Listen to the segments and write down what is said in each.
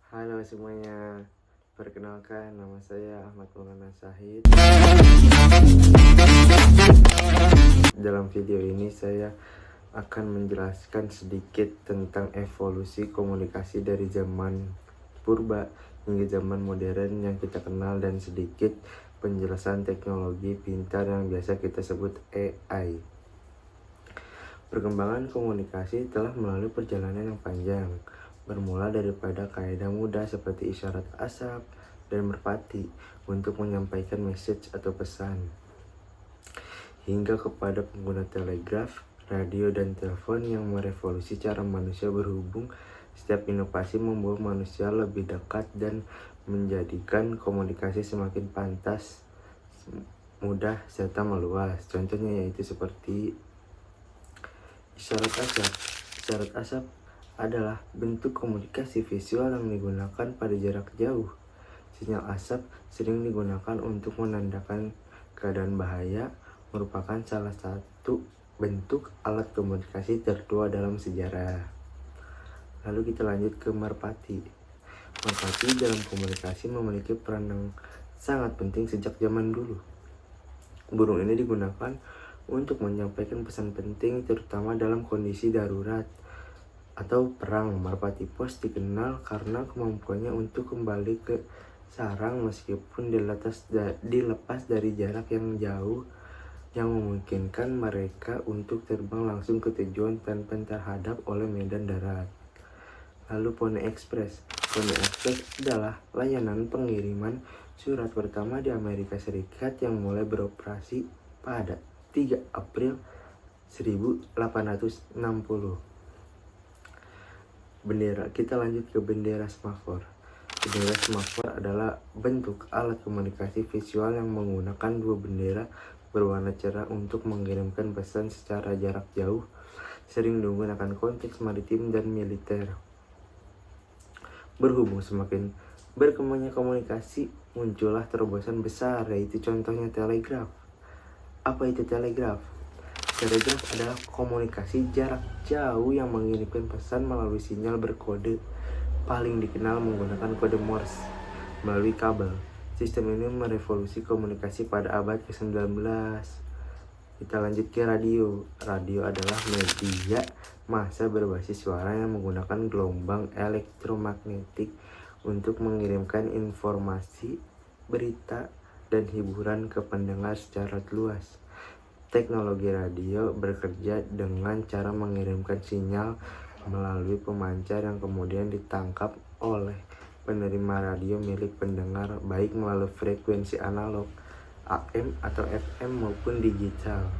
Halo semuanya, perkenalkan nama saya Ahmad Maulana Syahid. Dalam video ini saya akan menjelaskan sedikit tentang evolusi komunikasi dari zaman purba hingga zaman modern yang kita kenal dan sedikit penjelasan teknologi pintar yang biasa kita sebut AI. Perkembangan komunikasi telah melalui perjalanan yang panjang, bermula daripada kaidah mudah seperti isyarat asap dan merpati untuk menyampaikan message atau pesan, hingga kepada pengguna telegraf, radio, dan telepon yang merevolusi cara manusia berhubung. Setiap inovasi membawa manusia lebih dekat dan menjadikan komunikasi semakin pantas, mudah, serta meluas. Contohnya yaitu seperti isyarat asap. Isyarat asap adalah bentuk komunikasi visual yang digunakan pada jarak jauh. Sinyal asap sering digunakan untuk menandakan keadaan bahaya, merupakan salah satu bentuk alat komunikasi tertua dalam sejarah. Lalu kita lanjut ke merpati. Merpati dalam komunikasi memiliki peran yang sangat penting sejak zaman dulu. Burung ini digunakan untuk menyampaikan pesan penting terutama dalam kondisi darurat atau perang. Merpati pos dikenal karena kemampuannya untuk kembali ke sarang meskipun dilepas dari jarak yang jauh, yang memungkinkan mereka untuk terbang langsung ke tujuan tanpa terhadap oleh medan darat. Lalu Pony Express. Pony Express adalah layanan pengiriman surat pertama di Amerika Serikat yang mulai beroperasi pada 3 April 1860. Bendera. Kita lanjut ke bendera semafor. Bendera semafor adalah bentuk alat komunikasi visual yang menggunakan dua bendera berwarna cerah untuk mengirimkan pesan secara jarak jauh, sering menggunakan konteks maritim dan militer. Berhubung semakin berkembangnya komunikasi, muncullah terobosan besar, yaitu contohnya telegraf. Apa itu telegraf? Telegraf adalah komunikasi jarak jauh yang mengirimkan pesan melalui sinyal berkode, paling dikenal menggunakan kode Morse melalui kabel. Sistem ini merevolusi komunikasi pada abad ke-19. Kita lanjut ke radio. Radio adalah media massa berbasis suara yang menggunakan gelombang elektromagnetik untuk mengirimkan informasi, berita, dan hiburan ke pendengar secara luas. Teknologi radio bekerja dengan cara mengirimkan sinyal melalui pemancar yang kemudian ditangkap oleh penerima radio milik pendengar, baik melalui frekuensi analog, AM atau FM maupun digital.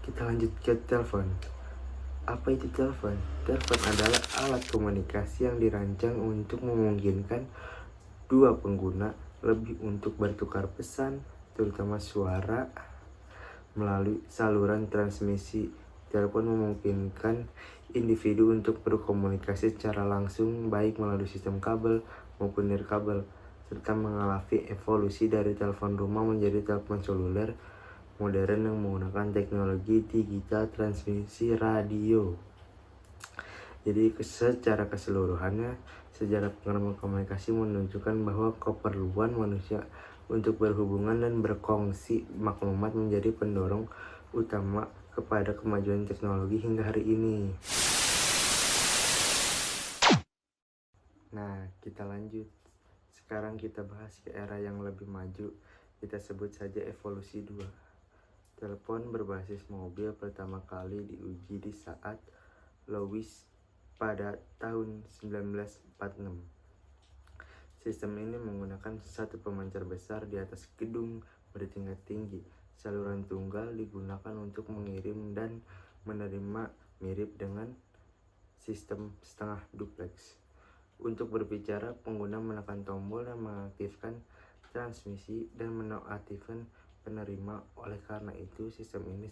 Kita lanjut ke telepon. Apa itu telepon? Telepon adalah alat komunikasi yang dirancang untuk memungkinkan dua pengguna lebih untuk bertukar pesan, terutama suara, melalui saluran transmisi. Telepon memungkinkan individu untuk berkomunikasi secara langsung, baik melalui sistem kabel maupun nirkabel, serta mengalami evolusi dari telepon rumah menjadi telepon seluler modern yang menggunakan teknologi digital transmisi radio. Jadi secara keseluruhannya, sejarah pengembangan komunikasi menunjukkan bahwa keperluan manusia untuk berhubungan dan berkongsi maklumat menjadi pendorong utama kepada kemajuan teknologi hingga hari ini. Nah, kita lanjut. Sekarang kita bahas ke era yang lebih maju. Kita sebut saja evolusi 2. Telepon berbasis mobil pertama kali diuji di saat Louis pada tahun 1946. Sistem ini menggunakan satu pemancar besar di atas gedung bertingkat tinggi. Saluran tunggal digunakan untuk mengirim dan menerima, mirip dengan sistem setengah duplex. Untuk berbicara, pengguna menekan tombol dan mengaktifkan transmisi dan menonaktifkan penerima. Oleh karena itu, sistem ini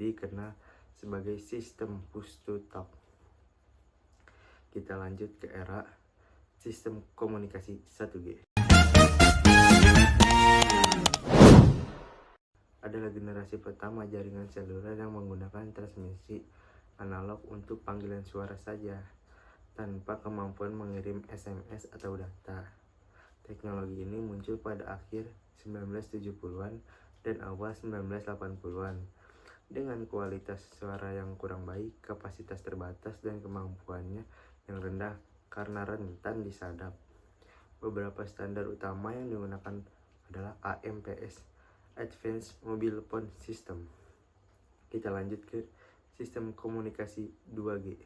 dikenal sebagai sistem push to talk. Kita lanjut ke era sistem komunikasi 1G. Adalah generasi pertama jaringan seluler yang menggunakan transmisi analog untuk panggilan suara saja. tanpa kemampuan mengirim SMS atau data. Teknologi ini muncul pada akhir 1970-an dan awal 1980-an. Dengan kualitas suara yang kurang baik, kapasitas terbatas, dan kemampuannya yang rendah karena rentan disadap. Beberapa standar utama yang digunakan adalah AMPS, Advanced Mobile Phone System. Kita lanjut ke sistem komunikasi 2G.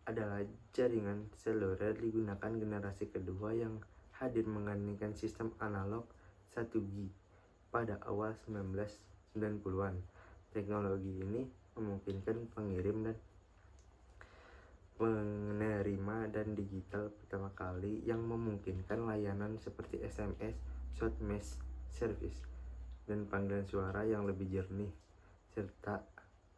Adalah jaringan seluler digunakan generasi kedua yang hadir menggantikan sistem analog 1G pada awal 1990-an. Teknologi ini memungkinkan pengirim dan penerima dan digital pertama kali yang memungkinkan layanan seperti SMS, short message service, dan panggilan suara yang lebih jernih serta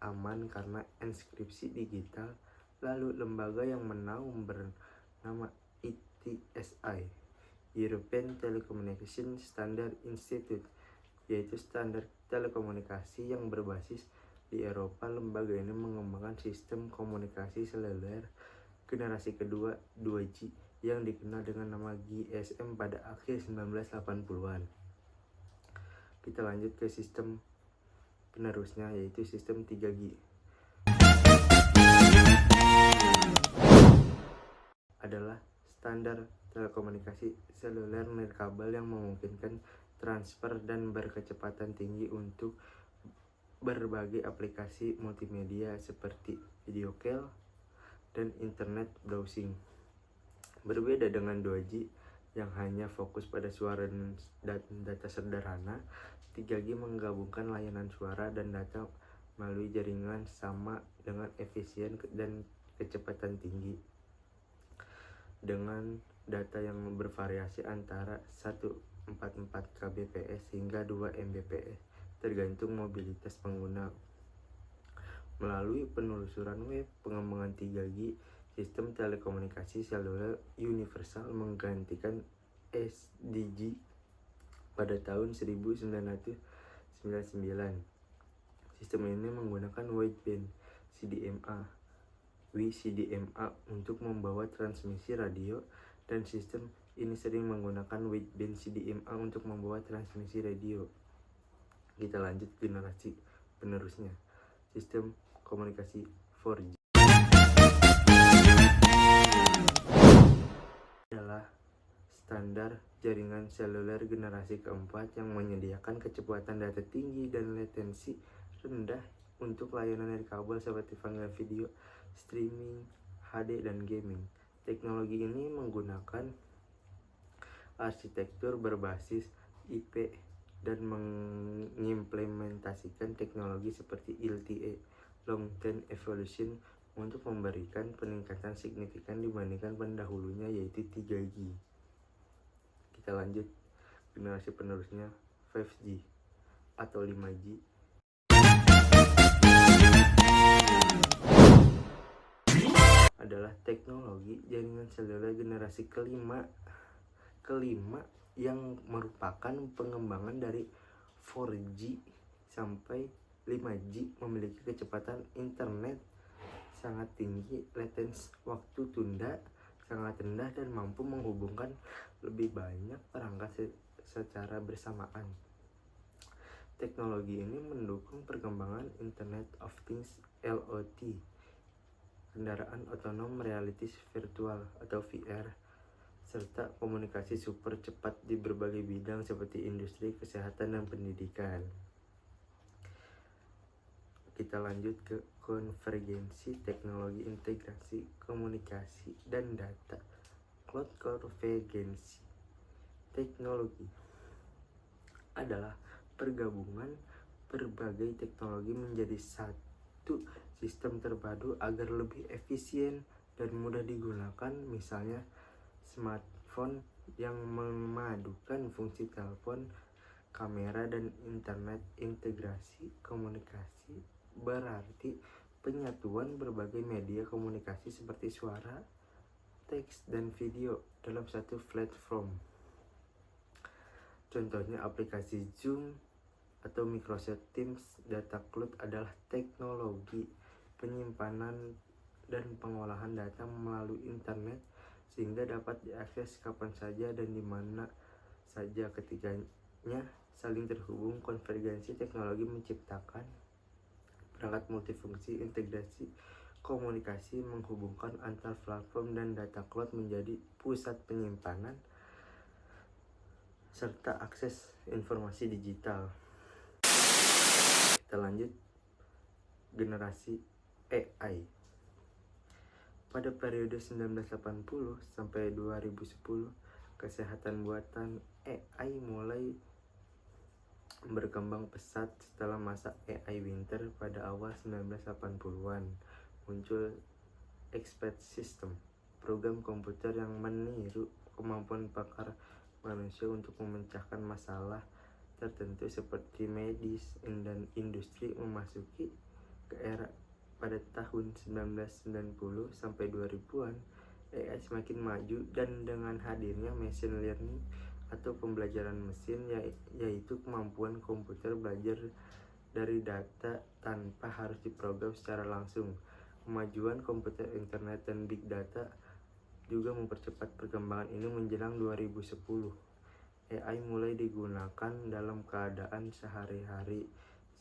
aman karena enskripsi digital. Lalu lembaga yang menaung bernama ETSI, European Telecommunication Standard Institute, yaitu standar telekomunikasi yang berbasis di Eropa. Lembaga ini mengembangkan sistem komunikasi seluler generasi kedua 2G yang dikenal dengan nama GSM pada akhir 1980-an. Kita lanjut ke sistem penerusnya, yaitu sistem 3G. Adalah standar telekomunikasi seluler nirkabel yang memungkinkan transfer dan berkecepatan tinggi untuk berbagai aplikasi multimedia seperti video call dan internet browsing. Berbeda dengan 2G yang hanya fokus pada suara dan data sederhana, 3G menggabungkan layanan suara dan data melalui jaringan sama dengan efisien dan kecepatan tinggi, dengan data yang bervariasi antara 144 kbps hingga 2 mbps tergantung mobilitas pengguna. Melalui penelusuran web, pengembangan 3G sistem telekomunikasi seluler universal menggantikan SDG pada tahun 1999. Sistem ini menggunakan wideband CDMA WCDMA untuk membawa transmisi radio, dan sistem ini sering menggunakan wideband CDMA untuk membawa transmisi radio. Kita lanjut generasi penerusnya, sistem komunikasi 4G. Adalah standar jaringan seluler generasi keempat yang menyediakan kecepatan data tinggi dan latensi rendah untuk layanan nirkabel seperti panggilan video, streaming, HD, dan gaming. Teknologi ini menggunakan arsitektur berbasis IP dan mengimplementasikan teknologi seperti LTE, Long Term Evolution, untuk memberikan peningkatan signifikan dibandingkan pendahulunya, yaitu 3G. Kita lanjut generasi penerusnya, 5G atau 5G. Adalah teknologi jaringan seluler generasi kelima yang merupakan pengembangan dari 4G sampai 5G, memiliki kecepatan internet sangat tinggi, latensi waktu tunda sangat rendah, dan mampu menghubungkan lebih banyak perangkat secara bersamaan. Teknologi ini mendukung perkembangan Internet of Things (IoT), kendaraan otonom, realitas virtual atau VR, serta komunikasi super cepat di berbagai bidang seperti industri, kesehatan, dan pendidikan. Kita lanjut ke konvergensi teknologi integrasi komunikasi dan data. Cloud konvergensi teknologi adalah pergabungan berbagai teknologi menjadi satu sistem terpadu agar lebih efisien dan mudah digunakan. Misalnya smartphone yang memadukan fungsi telepon, kamera, dan internet. Integrasi komunikasi berarti penyatuan berbagai media komunikasi seperti suara, teks, dan video dalam satu platform. Contohnya aplikasi Zoom atau Microsoft Teams. Data cloud adalah teknologi penyimpanan dan pengolahan data melalui internet sehingga dapat diakses kapan saja dan di mana saja. Ketiganya saling terhubung. Konvergensi teknologi menciptakan perangkat multifungsi integrasi komunikasi menghubungkan antar platform dan data cloud menjadi pusat penyimpanan serta akses informasi digital. Kita lanjut generasi AI. Pada periode 1980 sampai 2010, kesehatan buatan AI mulai berkembang pesat. Setelah masa AI winter pada awal 1980-an, muncul Expert System, program komputer yang meniru kemampuan pakar manusia untuk memecahkan masalah tertentu seperti medis dan industri. Memasuki ke era pada tahun 1990 sampai 2000-an, AI semakin maju dan dengan hadirnya machine learning atau pembelajaran mesin, yaitu kemampuan komputer belajar dari data tanpa harus diprogram secara langsung. Kemajuan komputer, internet, dan big data juga mempercepat perkembangan ini. Menjelang 2010, AI mulai digunakan dalam keadaan sehari-hari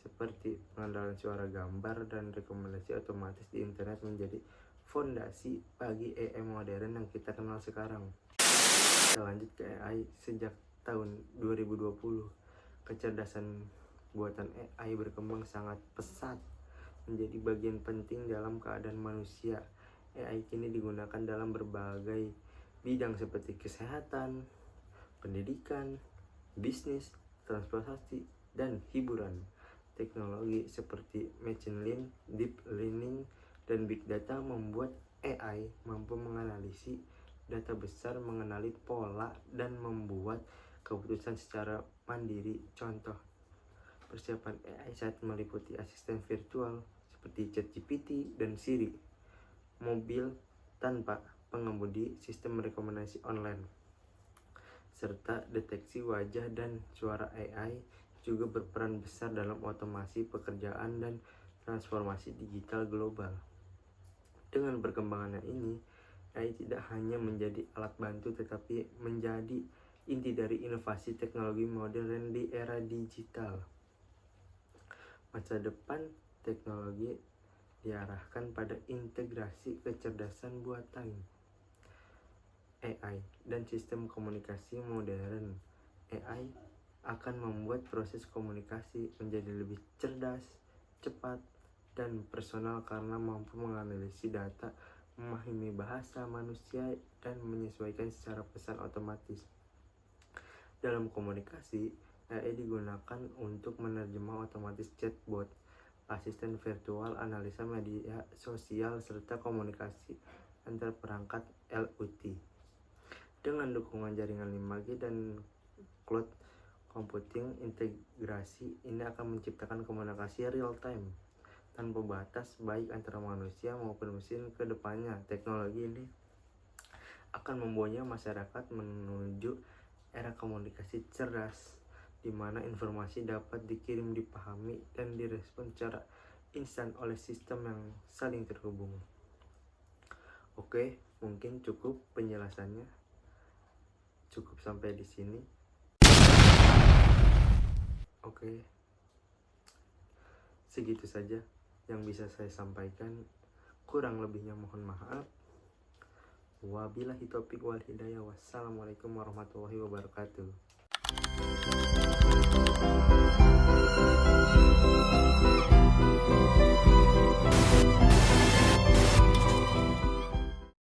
seperti pengendalan suara, gambar, dan rekomendasi otomatis di internet menjadi fondasi bagi AI modern yang kita kenal sekarang. Kita lanjut ke AI. Sejak tahun 2020, kecerdasan buatan AI berkembang sangat pesat menjadi bagian penting dalam keadaan manusia. AI kini digunakan dalam berbagai bidang seperti kesehatan, pendidikan, bisnis, transportasi, dan hiburan. Teknologi seperti machine learning, deep learning, dan big data membuat AI mampu menganalisis data besar, mengenali pola, dan membuat keputusan secara mandiri. Contoh persiapan AI saat meliputi asisten virtual seperti ChatGPT dan Siri, mobil tanpa pengemudi, sistem rekomendasi online, serta deteksi wajah dan suara. AI juga berperan besar dalam otomasi pekerjaan dan transformasi digital global. Dengan perkembangannya ini, AI tidak hanya menjadi alat bantu tetapi menjadi inti dari inovasi teknologi modern di era digital. Masa depan teknologi diarahkan pada integrasi kecerdasan buatan AI dan sistem komunikasi modern. AI akan membuat proses komunikasi menjadi lebih cerdas, cepat, dan personal karena mampu menganalisis data, memahami bahasa manusia, dan menyesuaikan secara pesan otomatis. Dalam komunikasi, AI digunakan untuk menerjemah otomatis chatbot, asisten virtual, analisa media sosial, serta komunikasi antar perangkat LUT. Dengan dukungan jaringan 5G dan cloud computing, integrasi ini akan menciptakan komunikasi real time tanpa batas baik antara manusia maupun mesin. Ke depannya, teknologi ini akan membawanya masyarakat menuju era komunikasi cerdas, di mana informasi dapat dikirim, dipahami, dan direspon secara instan oleh sistem yang saling terhubung. Oke, mungkin cukup penjelasannya. Cukup sampai di sini. Oke, segitu saja yang bisa saya sampaikan. Kurang lebihnya mohon maaf. Wabillahi taufiq wal hidayah. Wassalamualaikum warahmatullahi wabarakatuh.